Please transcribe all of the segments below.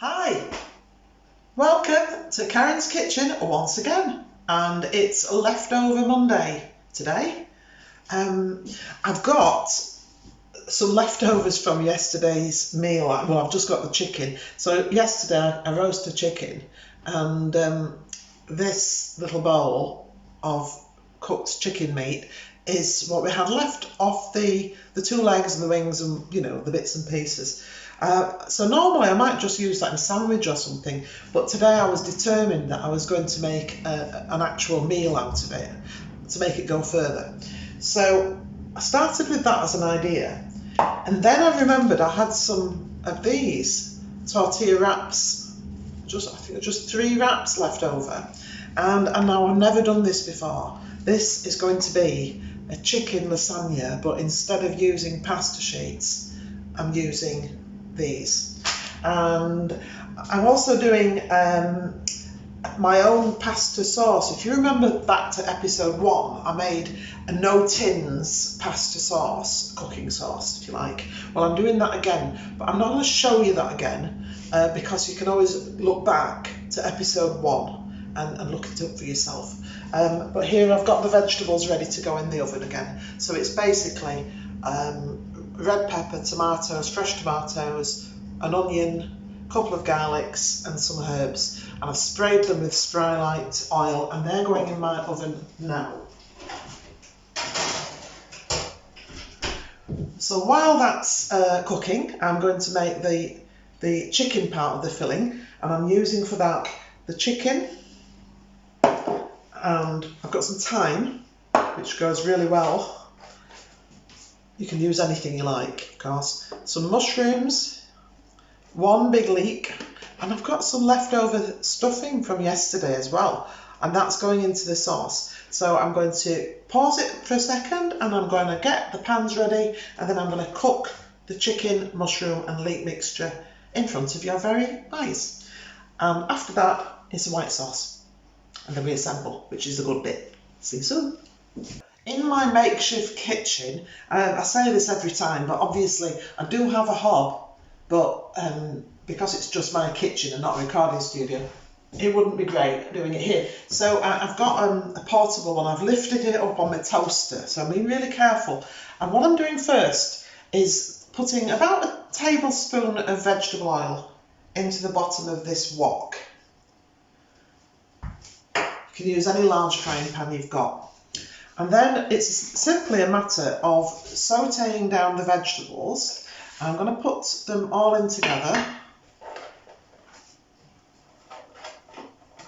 Hi, welcome to Karen's Kitchen once again, and it's a leftover Monday today. I've got some leftovers from yesterday's meal. Well, I've just got the chicken. So yesterday I roasted chicken, and this little bowl of cooked chicken meat is what we had left off the two legs and the wings and, you know, the bits and pieces. So normally I might just use that in a sandwich or something, but today I was determined that I was going to make an actual meal out of it, to make it go further. So I started with that as an idea, and then I remembered I had some of these tortilla wraps, I think just 3 wraps left over, and now I've never done this before. This is going to be a chicken lasagna, but instead of using pasta sheets, I'm using these. And I'm also doing my own pasta sauce. If you remember back to episode 1, I made a no tins pasta sauce, cooking sauce if you like. Well, I'm doing that again, but I'm not going to show you that again because you can always look back to episode 1 and look it up for yourself. But here I've got the vegetables ready to go in the oven again. So it's basically red pepper, tomatoes, fresh tomatoes, an onion, a couple of garlics and some herbs, and I've sprayed them with Sprylight oil, and they're going in my oven now. So while that's cooking, I'm going to make the chicken part of the filling, and I'm using for that the chicken, and I've got some thyme, which goes really well. You can use anything you like, of course. Some mushrooms, 1 big leek, and I've got some leftover stuffing from yesterday as well, and that's going into the sauce. So I'm going to pause it for a second, and I'm going to get the pans ready, and then I'm going to cook the chicken, mushroom and leek mixture in front of your very eyes. And after that is the white sauce, and then we assemble, which is the good bit. See you soon. In my makeshift kitchen, I say this every time, but obviously I do have a hob, but because it's just my kitchen and not a recording studio, it wouldn't be great doing it here. So I've got a portable one. I've lifted it up on my toaster, so I'm being really careful. And what I'm doing first is putting about a tablespoon of vegetable oil into the bottom of this wok. You can use any large frying pan you've got. And then it's simply a matter of sautéing down the vegetables. I'm going to put them all in together.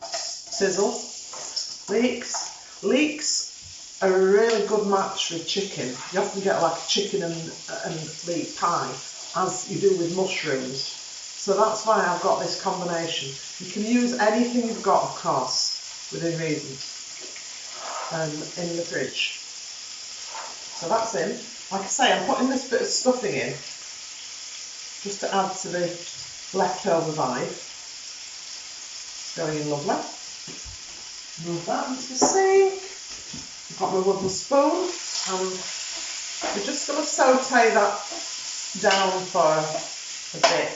Sizzle. Leeks. Leeks are a really good match with chicken. You often get like a chicken and leek pie, as you do with mushrooms. So that's why I've got this combination. You can use anything you've got, of course, within reason. In the fridge. So that's in. Like I say, I'm putting this bit of stuffing in just to add to the leftover vibe. Going in lovely. Move that into the sink. I've got my wooden spoon, and we're just going to saute that down for a bit.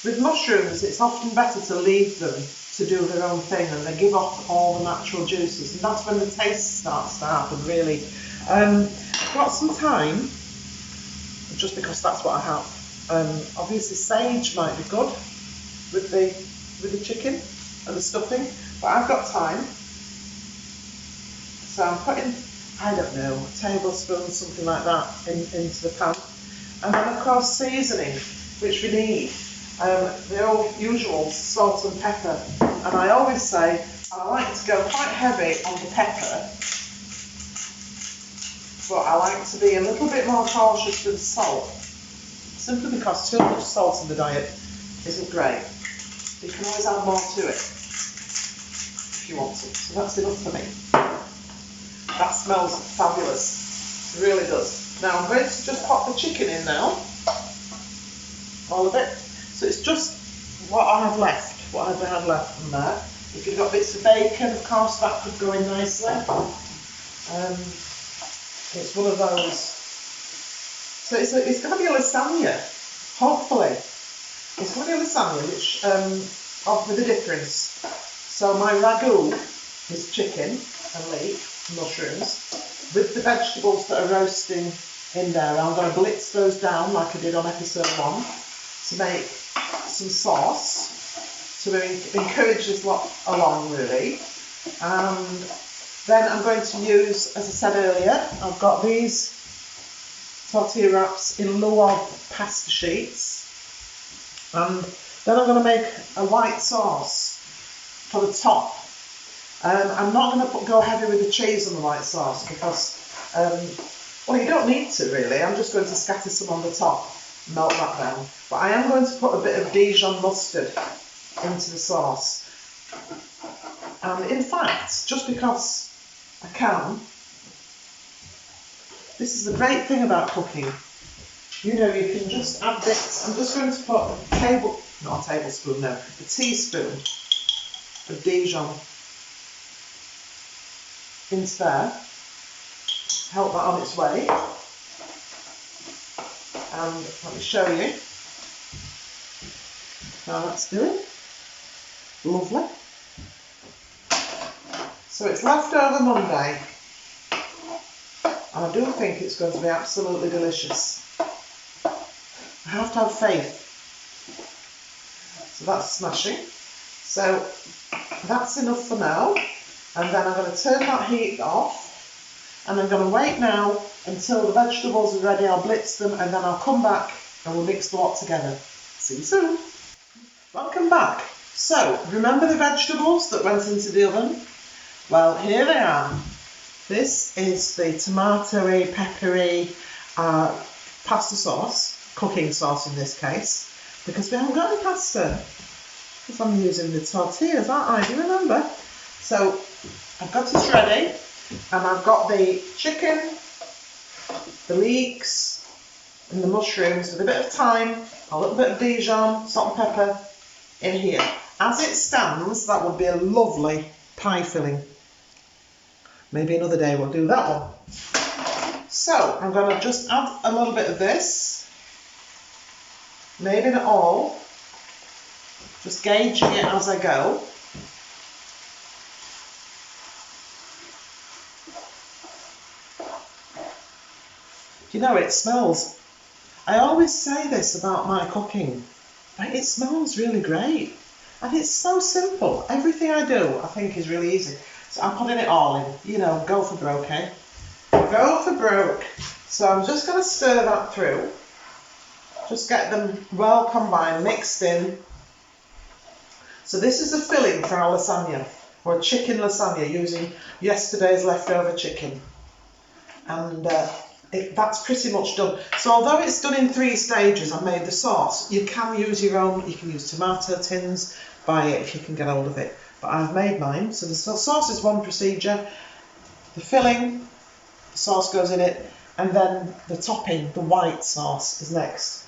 With mushrooms, it's often better to leave them to do their own thing, and they give off all the natural juices, and that's when the taste starts to happen, really. I've got some thyme, just because that's what I have. Obviously sage might be good with the chicken and the stuffing, but I've got thyme. So I'm putting, I don't know, a tablespoon, something like that, into the pan. And then of course seasoning, which we need. The old usual salt and pepper, and I always say I like to go quite heavy on the pepper, but I like to be a little bit more cautious with the salt, simply because too much salt in the diet isn't great. You can always add more to it if you want to, so that's enough for me. That smells fabulous, it really does. Now I'm going to just pop the chicken in now, all of it. So it's just what I have left, whatever I have left from there. If you've got bits of bacon, of course, that could go in nicely. It's one of those. So it's going to be a lasagna, hopefully. It's going to be lasagne, which with a difference. So my ragu is chicken and leek, mushrooms, with the vegetables that are roasting in there. I'm going to blitz those down like I did on episode 1 to make some sauce to encourage this lot along really. And then I'm going to use, as I said earlier, I've got these tortilla wraps in lieu of pasta sheets, and then I'm going to make a white sauce for the top. I'm not going to go heavy with the cheese on the white sauce because, well, you don't need to really. I'm just going to scatter some on the top, melt that down. But I am going to put a bit of Dijon mustard into the sauce. And in fact, just because I can, this is the great thing about cooking. You know, you can just add bits. I'm just going to put a teaspoon of Dijon into there. Help that on its way. And let me show you how that's doing. Lovely. So it's leftover Monday, and I do think it's going to be absolutely delicious. I have to have faith. So that's smashing. So that's enough for now, and then I'm going to turn that heat off, and I'm going to wait now until the vegetables are ready. I'll blitz them, and then I'll come back and we'll mix the lot together. See you soon. Welcome back. So remember the vegetables that went into the oven? Well, here they are. This is the tomatoey, peppery pasta sauce, cooking sauce in this case, because we haven't got any pasta. Because I'm using the tortillas, aren't I? Do you remember? So I've got this ready, and I've got the chicken, the leeks, and the mushrooms with a bit of thyme, a little bit of Dijon, salt and pepper in here. As it stands, that would be a lovely pie filling. Maybe another day we'll do that one. So I'm going to just add a little bit of this, maybe not all, just gauging it as I go. You know, it smells. I always say this about my cooking, but it smells really great. And it's so simple. Everything I do, I think, is really easy. So I'm putting it all in. You know, go for broke, eh? Go for broke. So I'm just going to stir that through. Just get them well combined, mixed in. So this is the filling for our lasagna, or chicken lasagna, using yesterday's leftover chicken. And that's pretty much done. So although it's done in 3 stages, I made the sauce. You can use your own. You can use tomato tins. Buy it if you can get hold of it. But I've made mine. So the sauce is one procedure. The filling, the sauce goes in it, and then the topping, the white sauce, is next.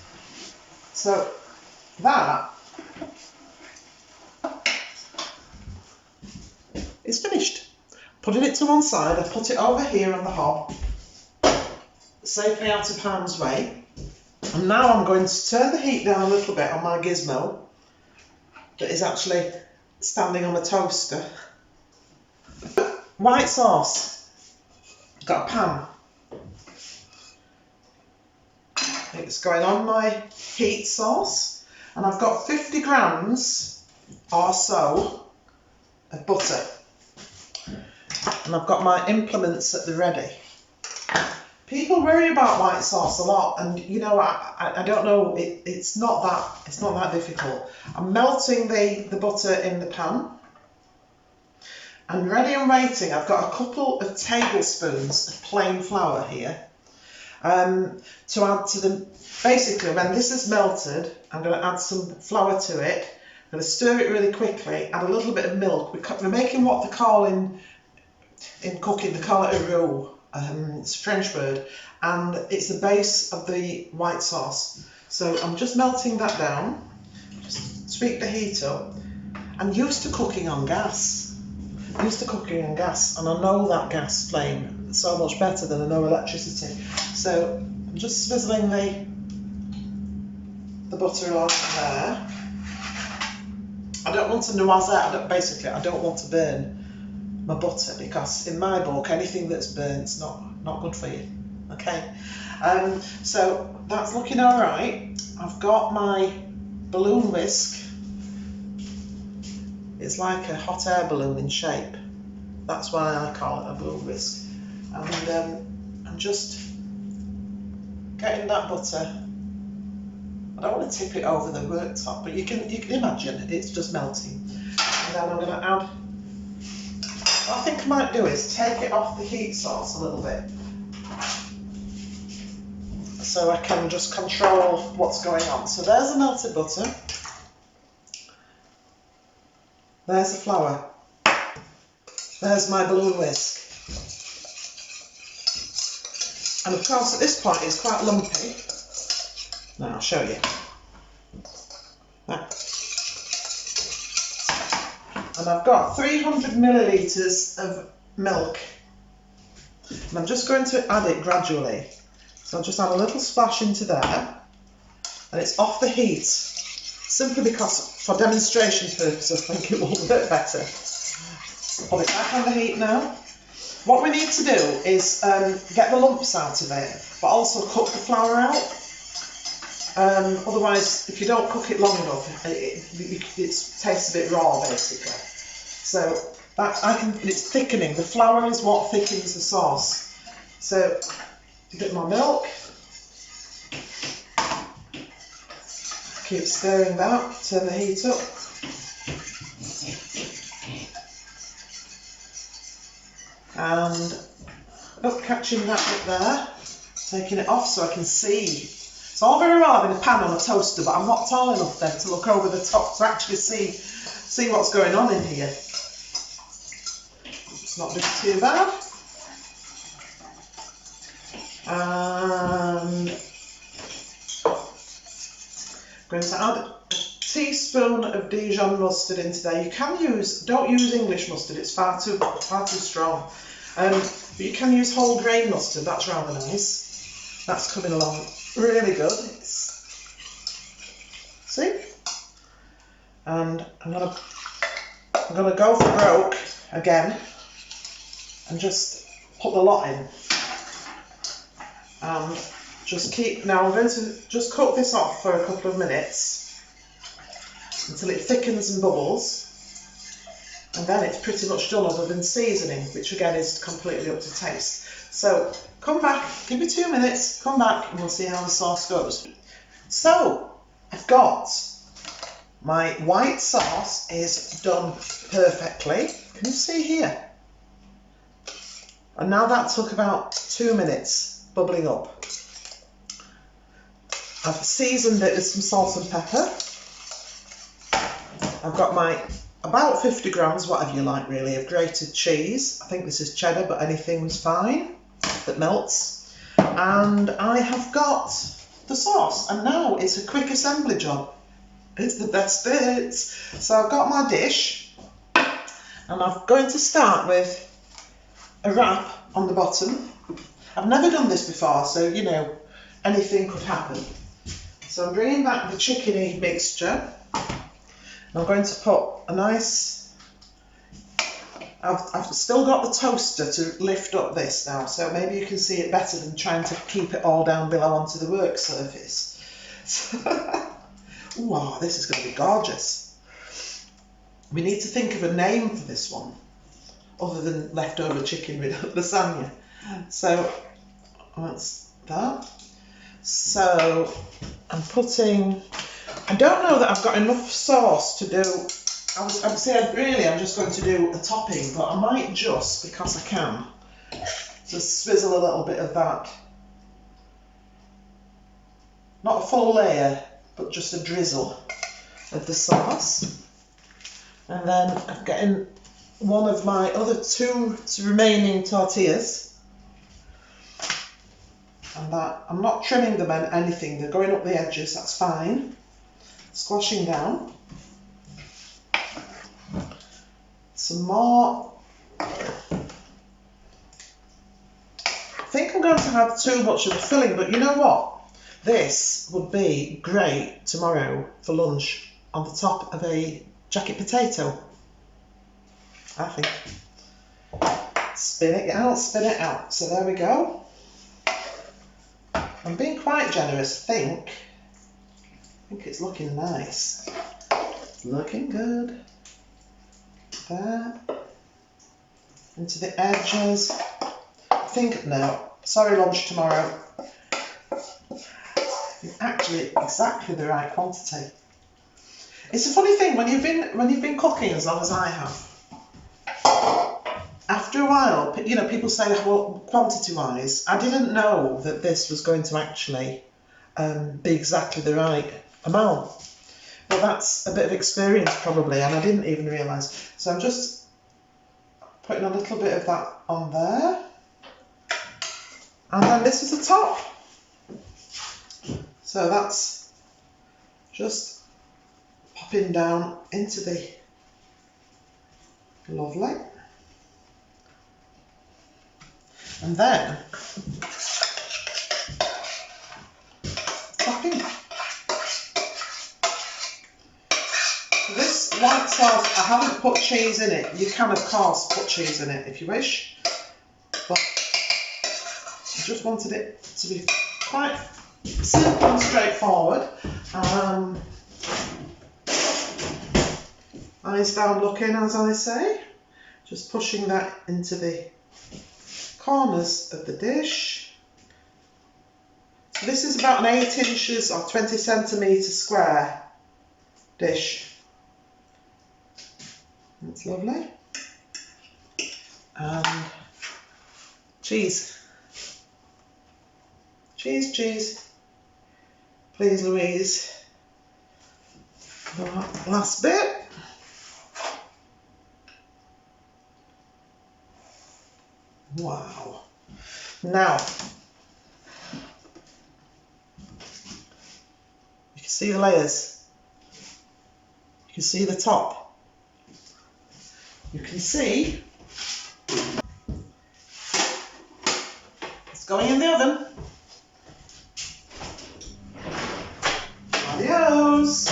So that is finished. Putting it to one side, I put it over here on the hob, safely out of harm's way. And now I'm going to turn the heat down a little bit on my gizmo that is actually standing on the toaster. White sauce. Got a pan. It's going on my heat sauce, and I've got 50 grams or so of butter. And I've got my implements at the ready. People worry about white sauce a lot, and you know, I don't know, it's not that difficult. I'm melting the butter in the pan, and ready and waiting. I've got a couple of tablespoons of plain flour here to add to the. Basically, when this is melted, I'm going to add some flour to it. I'm going to stir it really quickly. Add a little bit of milk. We're making what they call in cooking, they call it a roux. It's a French word, and it's the base of the white sauce. So I'm just melting that down. Just speed the heat up. I'm used to cooking on gas. I'm used to cooking on gas, and I know that gas flame so much better than I know electricity. So I'm just swizzling the butter along there. I don't want to noise basically I don't want to burn my butter, because in my book anything that's burnt's not good for you. Okay, so that's looking all right. I've got my balloon whisk. It's like a hot air balloon in shape. That's why I call it a balloon whisk. And I'm just getting that butter. I don't want to tip it over the worktop, but you can imagine it's just melting. And then I'm going to add, what I think I might do is take it off the heat source a little bit, so I can just control what's going on. So there's the melted butter. There's the flour. There's my balloon whisk. And of course at this point it's quite lumpy. Now I'll show you. And I've got 300 millilitres of milk. And I'm just going to add it gradually. So I'll just add a little splash into there. And it's off the heat. Simply because, for demonstration purposes, I think it will work better. Put it back on the heat now. What we need to do is get the lumps out of it, but also cook the flour out. Otherwise, if you don't cook it long enough, it tastes a bit raw, basically. So it's thickening. The flour is what thickens the sauce. So a bit more milk. Keep stirring that. Turn the heat up. And catching that bit there, taking it off so I can see. It's all very well having a pan on a toaster, but I'm not tall enough then to look over the top to actually see what's going on in here. It's not doing too bad. And I'm going to add a teaspoon of Dijon mustard into there. You can don't use English mustard, it's far too strong. But you can use whole grain mustard, that's rather nice. That's coming along really good. See? And I'm gonna go for broke again and just put the lot in. And now I'm going to just cook this off for a couple of minutes until it thickens and bubbles. And then it's pretty much done, other than seasoning, which again is completely up to taste. So come back, give me 2 minutes, come back and we'll see how the sauce goes. So I've got my white sauce is done perfectly. Can you see here? And now that took about 2 minutes bubbling up. I've seasoned it with some salt and pepper. I've got my about 50 grams, whatever you like really, of grated cheese. I think this is cheddar, but anything's fine that melts. And I have got the sauce, and now it's a quick assembly job. It's the best bit. So I've got my dish, and I'm going to start with a wrap on the bottom. I've never done this before, so you know, anything could happen. So I'm bringing back the chickeny mixture. I'm going to put a nice, I've still got the toaster to lift up this now, so maybe you can see it better than trying to keep it all down below onto the work surface. Wow, this is going to be gorgeous. We need to think of a name for this one, other than leftover chicken with lasagne. So that's that. So I'm putting, I don't know that I've got enough sauce to do. I'm just going to do a topping, but I might just, because I can, just swizzle a little bit of that. Not a full layer, but just a drizzle of the sauce. And then I'm getting one of my other two remaining tortillas. And that, I'm not trimming them and anything, they're going up the edges, that's fine. Squashing down. Some more. I think I'm going to have too much of the filling, but you know what? This would be great tomorrow for lunch on the top of a jacket potato, I think. Spin it out, spin it out. So there we go. I'm being quite generous, I think. I think it's looking nice. It's looking good. There. Into the edges. I think, no, sorry lunch tomorrow. It's actually exactly the right quantity. It's a funny thing when you've been cooking as long as I have. After a while, you know, people say, well, quantity-wise, I didn't know that this was going to actually be exactly the right amount. But that's a bit of experience probably, and I didn't even realise. So I'm just putting a little bit of that on there. And then this is the top. So that's just popping down into the lovely. And then topping. This white sauce, I haven't put cheese in it. You can of course put cheese in it if you wish, but I just wanted it to be quite simple and straightforward. Eyes down looking, as I say. Just pushing that into the corners of the dish. So this is about an 8 inches or 20 centimetre square dish. That's lovely. And cheese. Cheese, cheese. Please, Louise. The last bit. Wow. Now, you can see the layers. You can see the top. You can see it's going in the oven. Adios.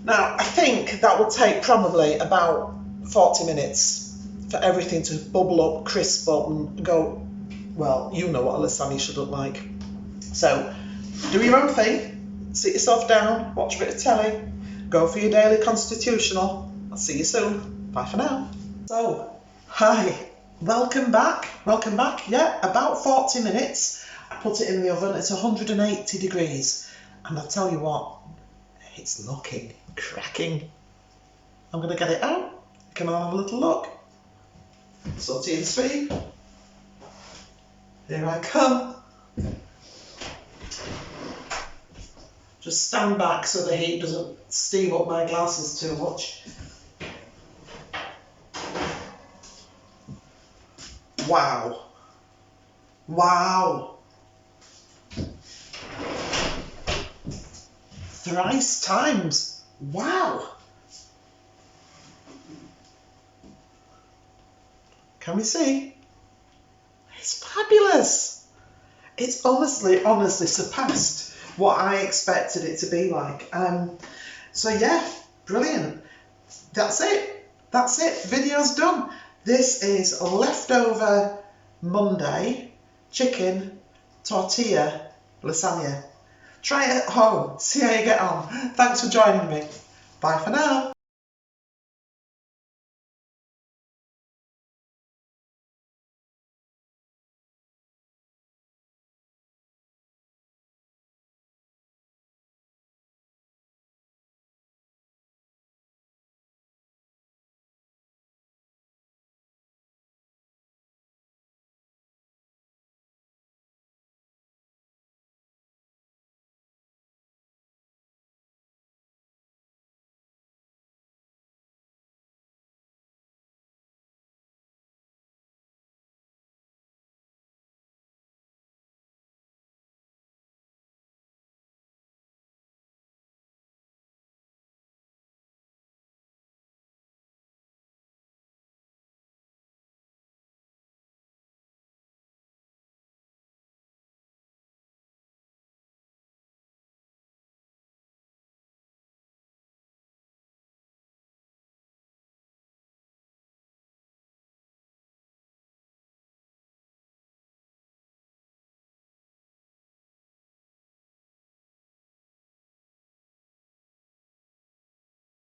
Now, I think that will take probably about 40 minutes for everything to bubble up, crisp up and go, well, you know what a lasagne should look like. So, do your own thing, sit yourself down, watch a bit of telly, go for your daily constitutional. I'll see you soon. Bye for now. So, hi, welcome back, yeah, about 40 minutes. I put it in the oven, it's 180 degrees, and I'll tell you what, it's looking cracking. I'm going to get it out. Come on, have a little look. Saute and speed. Here I come. Just stand back so the heat doesn't steam up my glasses too much. Wow. Wow. Thrice times. Wow. Can we see? It's fabulous. It's honestly surpassed what I expected it to be like. So yeah, brilliant. That's it. That's it. Video's done. This is leftover Monday chicken tortilla lasagna. Try it at home. See how you get on. Thanks for joining me. Bye for now.